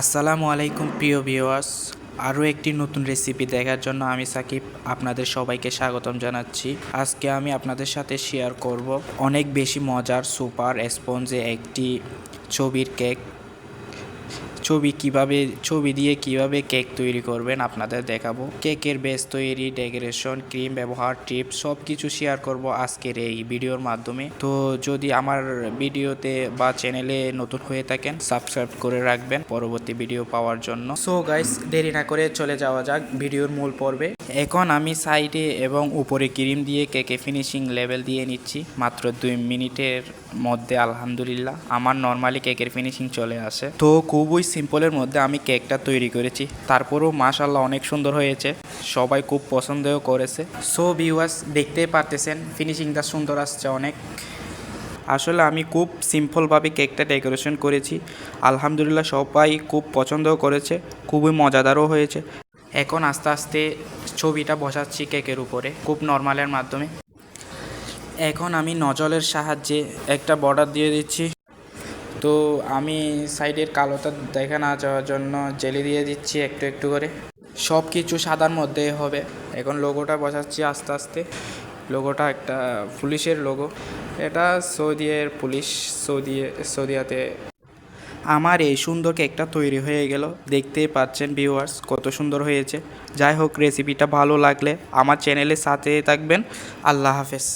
আসসালামু আলাইকুম প্রিয় ভিউয়ার্স। আরও একটি নতুন রেসিপি দেখার জন্য আমি সাকিব আপনাদের সবাইকে স্বাগতম জানাচ্ছি। আজকে আমি আপনাদের সাথে শেয়ার করব অনেক বেশি মজার সুপার স্পঞ্জে একটি ছবির কেক। ছবি দিয়ে কিভাবে কেক তৈরি করবেন আপনাদের দেখাবো। কেকের বেস তৈরি, ডেকোরেশন, ক্রিম ব্যবহার, টিপস সব কিছু শেয়ার করব আজকের এই ভিডিওর মাধ্যমে। তো যদি আমার ভিডিওতে বা চ্যানেলে নতুন হয়ে থাকেন সাবস্ক্রাইব করে রাখবেন পরবর্তী ভিডিও পাওয়ার জন্য। সো গাইস, দেরি না করে চলে যাওয়া যাক ভিডিওর মূল পর্বে। এখন আমি সাইডে এবং উপরে ক্রিম দিয়ে কেকে ফিনিশিং লেভেল দিয়ে নিচ্ছি মাত্র 2 মিনিটের মধ্যে। আলহামদুলিল্লাহ আমার নর্মালি কেকের ফিনিশিং চলে আসে। তো খুবই সিম্পলের মধ্যে আমি কেকটা তৈরি করেছি, তারপরেও মাশাআল্লাহ অনেক সুন্দর হয়েছে, সবাই খুব পছন্দও করেছে। সো ভিউয়ার্স, দেখতেই পারতেছেন ফিনিশিংটা সুন্দর আসছে অনেক। আসলে আমি খুব সিম্পলভাবে কেকটা ডেকোরেশন করেছি, আলহামদুলিল্লাহ সবাই খুব পছন্দও করেছে, খুবই মজাদারও হয়েছে। এখন আস্তে আস্তে ছবিটা বসাচ্ছি কেকের উপরে খুব নর্মালের মাধ্যমে। এখন আমি নজলের সাহায্যে একটা বর্ডার দিয়ে দিচ্ছি। তো আমি সাইডের কালোটা দেখা না যাওয়ার জন্য জেলি দিয়ে দিচ্ছি একটু একটু করে। সব কিছু সাদার মধ্যে হবে। এখন লোগোটা বসাচ্ছি আস্তে আস্তে। লোগোটা একটা পুলিশের লোগো, এটা সৌদির পুলিশ, সৌদিয়াতে। আমার এই সুন্দর কেকটা তৈরি হয়ে গেল, দেখতেই পাচ্ছেন ভিউয়ার্স কত সুন্দর হয়েছে। যাই হোক, রেসিপিটা ভালো লাগলে আমার চ্যানেলের সাথে থাকবেন। আল্লাহ হাফেজ।